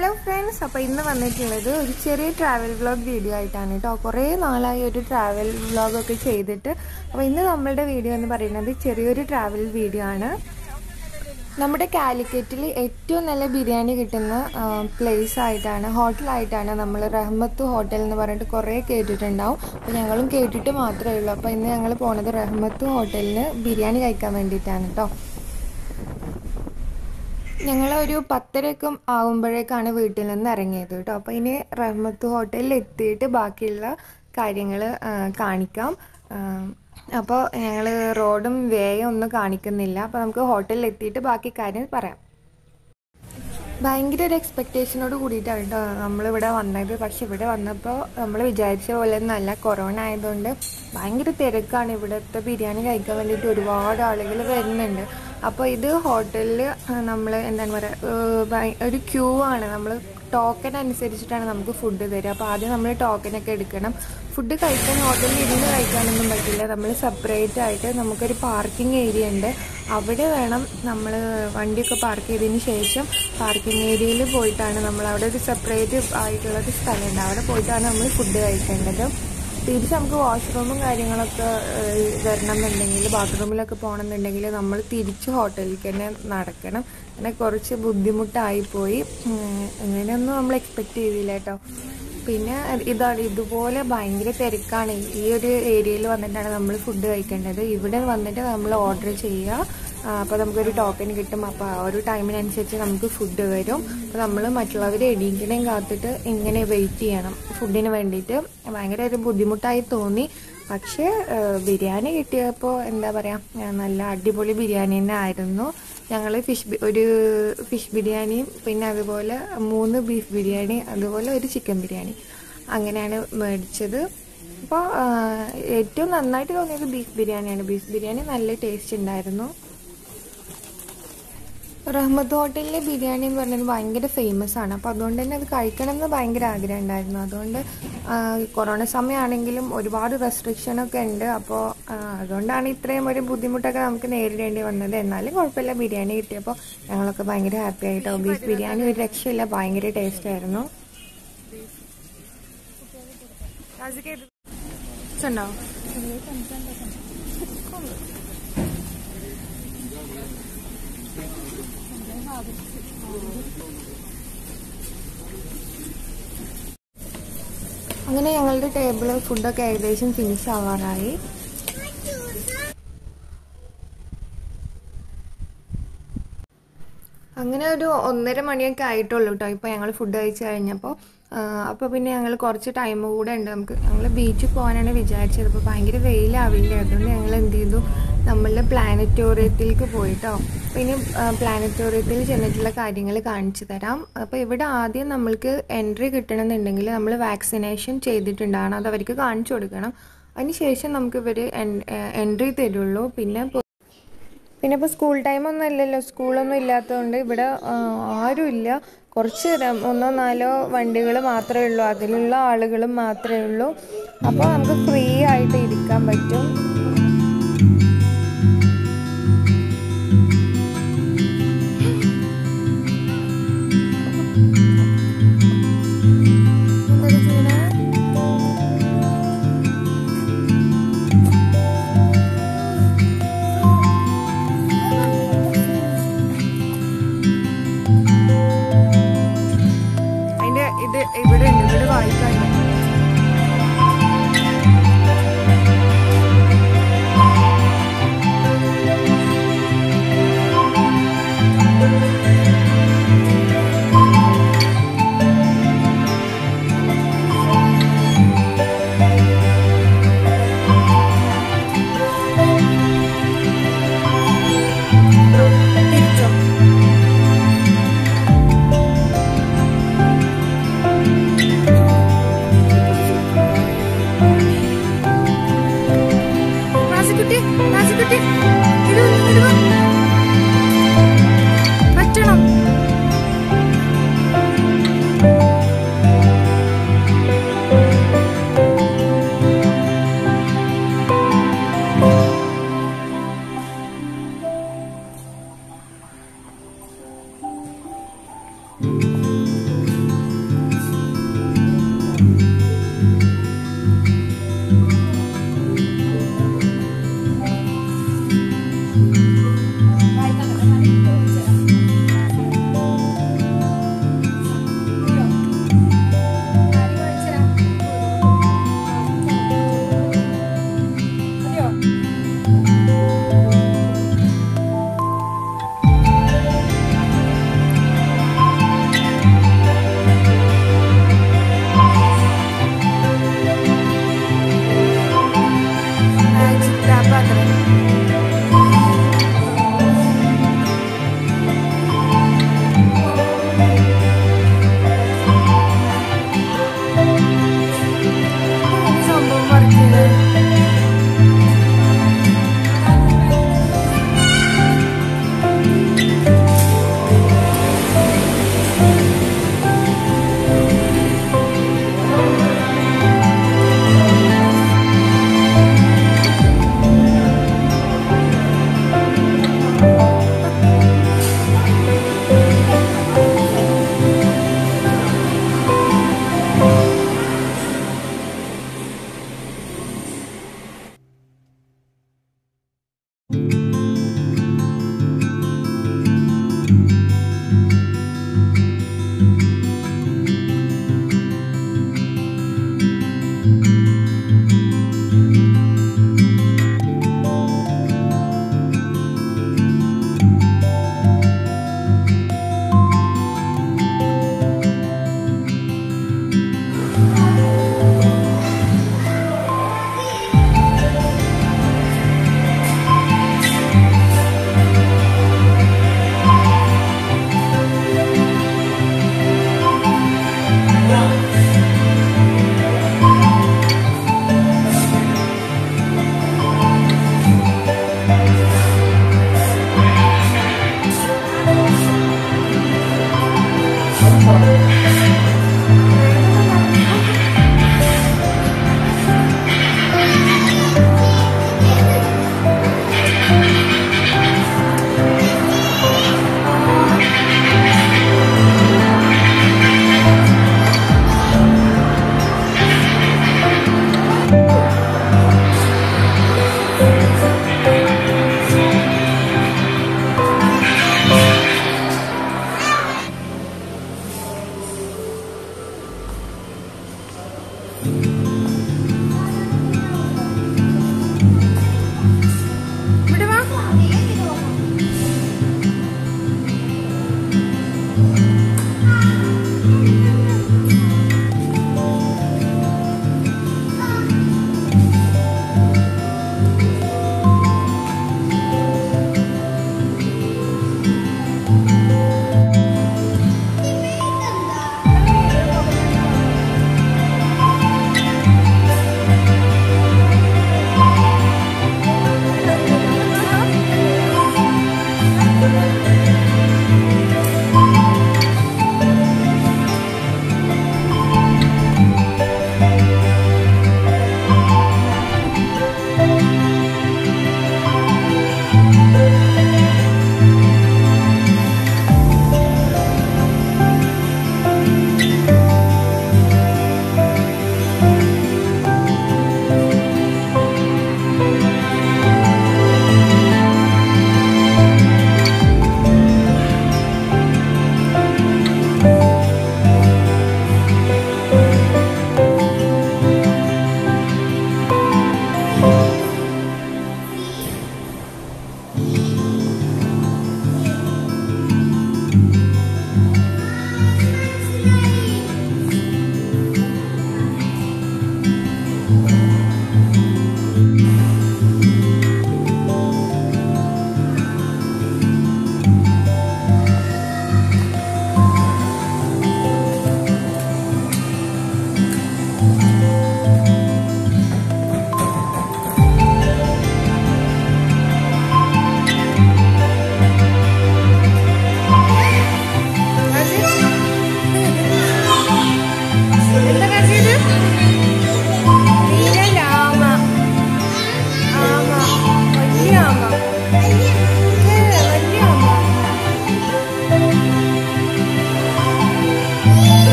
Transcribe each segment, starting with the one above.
Hello friends, അപ്പോൾ ഇന്ന് വന്നിട്ടുള്ളത് ഒരു ചെറിയ ട്രാവൽ വ്ലോഗ് വീഡിയോ ആയിട്ടാണ് ട്ടോ. കുറേ നാളായി ഒരു ട്രാവൽ വ്ലോഗ് ഒക്കെ ചെയ്തിട്ട്. അപ്പോൾ ഇന്ന് നമ്മളുടെ വീഡിയോ എന്ന് പറയുന്നത് ചെറിയൊരു ട്രാവൽ വീഡിയോ ആണ്. നമ്മുടെ കാലിക്കറ്റിൽ ഏറ്റവും നല്ല ബിരിയാണി കിട്ടുന്ന പ്ലേസ് ആയിട്ടാണ്, ഹോട്ടലായിട്ടാണ് നമ്മൾ റഹ്മത്ത് ഹോട്ടൽ എന്ന് പറഞ്ഞിട്ട് കുറേ കേട്ടിട്ടുണ്ടാവും. അപ്പോൾ ഞങ്ങളും കേട്ടിട്ട് മാത്രമേ ഉള്ളൂ. അപ്പോൾ ഇന്ന് ഞങ്ങൾ പോണത് റഹ്മത്ത് ഹോട്ടലിന് ബിരിയാണി കഴിക്കാൻ വേണ്ടിയിട്ടാണ് കേട്ടോ. ഞങ്ങളൊരു 10:30 ആകുമ്പോഴേക്കാണ് വീട്ടിൽ നിന്ന് ഇറങ്ങിയത് കേട്ടോ. അപ്പോൾ ഇനി റഹ്മത്ത് ഹോട്ടലിൽ എത്തിയിട്ട് ബാക്കിയുള്ള കാര്യങ്ങൾ കാണിക്കാം. അപ്പോൾ ഞങ്ങൾ റോഡും വേയും ഒന്നും കാണിക്കുന്നില്ല. അപ്പോൾ നമുക്ക് ഹോട്ടലിൽ എത്തിയിട്ട് ബാക്കി കാര്യം പറയാം. ഭയങ്കര ഒരു എക്സ്പെക്റ്റേഷനോട് കൂടിയിട്ടാണ് കേട്ടോ നമ്മളിവിടെ വന്നത്. പക്ഷെ ഇവിടെ വന്നപ്പോൾ നമ്മൾ വിചാരിച്ച പോലെ ഒന്നല്ല. കൊറോണ ആയതുകൊണ്ട് ഭയങ്കര തിരക്കാണ്. ഇവിടുത്തെ ബിരിയാണി കഴിക്കാൻ വേണ്ടിയിട്ട് ഒരുപാട് ആളുകൾ വരുന്നുണ്ട്. അപ്പോൾ ഇത് ഹോട്ടലിൽ നമ്മൾ എന്താണ് പറയുക, ഒരു ക്യൂ ആണ്. നമ്മൾ ടോക്കൺ അനുസരിച്ചിട്ടാണ് നമുക്ക് ഫുഡ് തരിക. അപ്പോൾ ആദ്യം നമ്മൾ ടോക്കനൊക്കെ എടുക്കണം. ഫുഡ് കഴിക്കാൻ ഹോട്ടലിൽ ഇരുന്ന് കഴിക്കാനൊന്നും പറ്റില്ല. നമ്മൾ സെപ്പറേറ്റ് ആയിട്ട് നമുക്കൊരു പാർക്കിംഗ് ഏരിയ ഉണ്ട്. അവിടെ വേണം നമ്മൾ വണ്ടിയൊക്കെ പാർക്ക് ചെയ്തതിന് ശേഷം പാർക്കിംഗ് ഏരിയയിൽ പോയിട്ടാണ് നമ്മൾ അവിടെ ഒരു സെപ്പറേറ്റ് ആയിട്ടുള്ളൊരു സ്ഥലമുണ്ട്. അവിടെ പോയിട്ടാണ് നമ്മൾ ഫുഡ് കഴിക്കേണ്ടത്. തിരിച്ച് നമുക്ക് വാഷ്റൂമും കാര്യങ്ങളൊക്കെ വരണമെന്നുണ്ടെങ്കിൽ, ബാത്റൂമിലൊക്കെ പോകണമെന്നുണ്ടെങ്കിൽ നമ്മൾ തിരിച്ച് ഹോട്ടലിലേക്ക് തന്നെ നടക്കണം. അങ്ങനെ കുറച്ച് ബുദ്ധിമുട്ടായിപ്പോയി. അങ്ങനെയൊന്നും നമ്മൾ എക്സ്പെക്റ്റ് ചെയ്തില്ല കേട്ടോ. പിന്നെ ഇതുപോലെ ഭയങ്കര തിരക്കാണ്. ഈ ഒരു ഏരിയയിൽ വന്നിട്ടാണ് നമ്മൾ ഫുഡ് കഴിക്കേണ്ടത്. ഇവിടെ വന്നിട്ട് നമ്മൾ ഓർഡർ ചെയ്യുക. അപ്പോൾ നമുക്കൊരു ടോക്കൺ കിട്ടും. അപ്പോൾ ആ ഒരു ടൈമിനനുസരിച്ച് നമുക്ക് ഫുഡ് വരും. അപ്പോൾ നമ്മൾ മറ്റുള്ളവരെ എണീക്കണേയും കാത്തിട്ട് ഇങ്ങനെ വെയിറ്റ് ചെയ്യണം ഫുഡിന് വേണ്ടിയിട്ട്. ഭയങ്കര ഒരു ബുദ്ധിമുട്ടായി തോന്നി. പക്ഷേ ബിരിയാണി കിട്ടിയപ്പോൾ എന്താ പറയുക, നല്ല അടിപൊളി ബിരിയാണി തന്നെ ആയിരുന്നു. ഞങ്ങൾ ഒരു ഫിഷ് ബിരിയാണിയും പിന്നെ അതുപോലെ 3 ബീഫ് ബിരിയാണി, അതുപോലെ ഒരു ചിക്കൻ ബിരിയാണി അങ്ങനെയാണ് മേടിച്ചത്. അപ്പോൾ ഏറ്റവും നന്നായിട്ട് തോന്നിയത് ബീഫ് ബിരിയാണിയാണ്. ബീഫ് ബിരിയാണി നല്ല ടേസ്റ്റ് ഉണ്ടായിരുന്നു. റഹ്മത്ത് ഹോട്ടലിലെ ബിരിയാണി എന്ന് പറഞ്ഞത് ഭയങ്കര ഫേമസ് ആണ്. അപ്പോൾ അതുകൊണ്ട് തന്നെ അത് കഴിക്കണം എന്ന് ഭയങ്കര ആഗ്രഹം ഉണ്ടായിരുന്നു. അതുകൊണ്ട് കൊറോണ സമയമാണെങ്കിലും ഒരുപാട് റെസ്ട്രിക്ഷനൊക്കെ ഉണ്ട്. അപ്പോൾ അതുകൊണ്ടാണ് ഇത്രയും ഒരു ബുദ്ധിമുട്ടൊക്കെ നമുക്ക് നേരിടേണ്ടി വന്നത്. എന്നാലും കുഴപ്പമില്ല, ബിരിയാണി കിട്ടിയപ്പോൾ ഞങ്ങളൊക്കെ ഭയങ്കര ഹാപ്പി ആയിട്ടോ. ബീഫ് ബിരിയാണി ഒരു രക്ഷയില്ല, ഭയങ്കര ടേസ്റ്റ് ആയിരുന്നു. അങ്ങനെ ഞങ്ങളുടെ ടേബിള് ഫുഡൊക്കെ ഏകദേശം ഫിനിഷ് ആവാറായി. അങ്ങനെ ഒരു 1:30 മണിയൊക്കെ ആയിട്ടുള്ളൂ കേട്ടോ ഇപ്പോൾ ഞങ്ങൾ ഫുഡ് കഴിച്ച് കഴിഞ്ഞപ്പോൾ. അപ്പോൾ പിന്നെ ഞങ്ങൾ കുറച്ച് ടൈം കൂടെ ഉണ്ട്. ഞങ്ങൾ ബീച്ചിൽ പോകാനാണ് വിചാരിച്ചത്. അപ്പോൾ ഭയങ്കര വെയിലാവില്ല. അതുകൊണ്ട് ഞങ്ങൾ എന്ത് ചെയ്തു, നമ്മളുടെ പ്ലാനറ്റോറിയത്തിലേക്ക് പോയിട്ടോ. അപ്പോൾ ഇനി പ്ലാനറ്റോറിയത്തിൽ ചെന്നിട്ടുള്ള കാര്യങ്ങൾ കാണിച്ചു തരാം. അപ്പോൾ ഇവിടെ ആദ്യം നമ്മൾക്ക് എൻട്രി കിട്ടണമെന്നുണ്ടെങ്കിൽ നമ്മൾ വാക്സിനേഷൻ ചെയ്തിട്ടുണ്ടാകണം. അത് അവർക്ക് കാണിച്ചു കൊടുക്കണം. അതിനുശേഷം നമുക്ക് ഇവർ എൻട്രി തരുള്ളൂ. പിന്നെ ഇപ്പോൾ സ്കൂൾ ടൈമൊന്നും അല്ലല്ലോ, സ്കൂളൊന്നും ഇല്ലാത്തതുകൊണ്ട് ഇവിടെ ആരുമില്ല. കുറച്ച് 1-4 വണ്ടികൾ മാത്രമേ ഉള്ളൂ. അതിലുള്ള ആളുകളും മാത്രമേ ഉള്ളൂ. അപ്പോൾ നമുക്ക് ഫ്രീ ആയിട്ട് ഇരിക്കാൻ പറ്റും. ഇവിടെ വായിക്കാൻ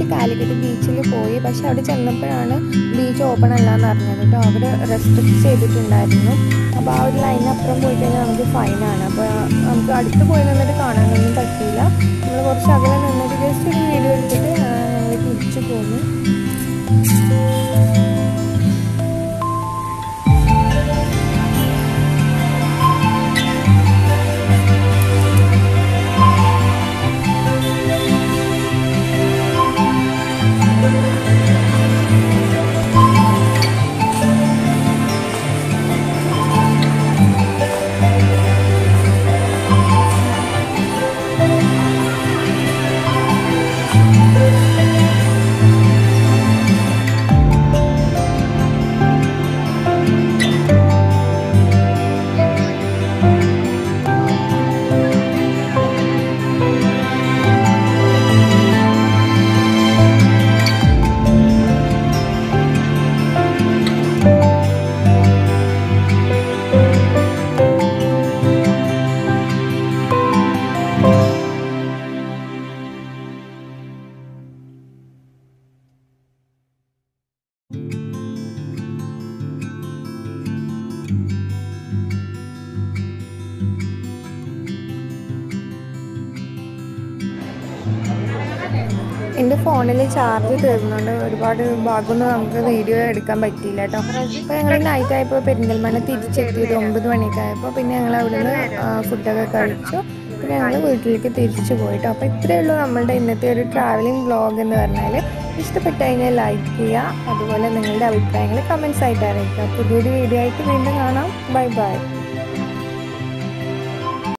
ഫസ്റ്റ് കാലിക്കറ്റ് ബീച്ചിൽ പോയി. പക്ഷെ അവിടെ ചെന്നപ്പോഴാണ് ബീച്ച് ഓപ്പൺ അല്ലാന്ന് അറിഞ്ഞത് കേട്ടോ. അവർ റെസ്ട്രിക്റ്റ് ചെയ്തിട്ടുണ്ടായിരുന്നു. അപ്പോൾ ആ ഒരു ലൈനപ്പുറം പോയി കഴിഞ്ഞാൽ നമുക്ക് ഫൈനാണ്. അപ്പോൾ നമുക്ക് അടുത്ത് പോയി നിന്നിട്ട് കാണാനൊന്നും പറ്റിയില്ല. നമ്മൾ കുറച്ച് അകലെ നിന്നിട്ട് ജസ്റ്റ് ഒരു വീഡിയോ എടുത്തിട്ട് ഞങ്ങൾ തിരിച്ചു പോന്നു. എൻ്റെ ഫോണിൽ ചാർജ് തീർന്നുകൊണ്ട് ഒരുപാട് ഭാഗമൊന്നും നമുക്ക് വീഡിയോ എടുക്കാൻ പറ്റിയില്ല കേട്ടോ. അപ്പോൾ ഞങ്ങൾ നൈറ്റ് ആയപ്പോൾ പെരിന്തൽമണ്ണ തിരിച്ചെത്തിയത് 9 മണിയൊക്കെ ആയപ്പോൾ പിന്നെ ഞങ്ങൾ അവിടുന്ന് ഫുഡൊക്കെ കഴിച്ചു. പിന്നെ ഞങ്ങൾ വീട്ടിലേക്ക് തിരിച്ചു പോയിട്ടോ. അപ്പോൾ ഇത്രയേ ഉള്ളൂ നമ്മളുടെ ഇന്നത്തെ ഒരു ട്രാവലിംഗ് വ്ളോഗ് എന്ന് പറഞ്ഞാൽ. ഇഷ്ടപ്പെട്ട് കഴിഞ്ഞാൽ ലൈക്ക് ചെയ്യുക, അതുപോലെ നിങ്ങളുടെ അഭിപ്രായങ്ങൾ കമൻസ് ആയിട്ട് അറിയിക്കുക. പുതിയൊരു വീഡിയോ ആയിട്ട് വീണ്ടും കാണാം. Bye bye.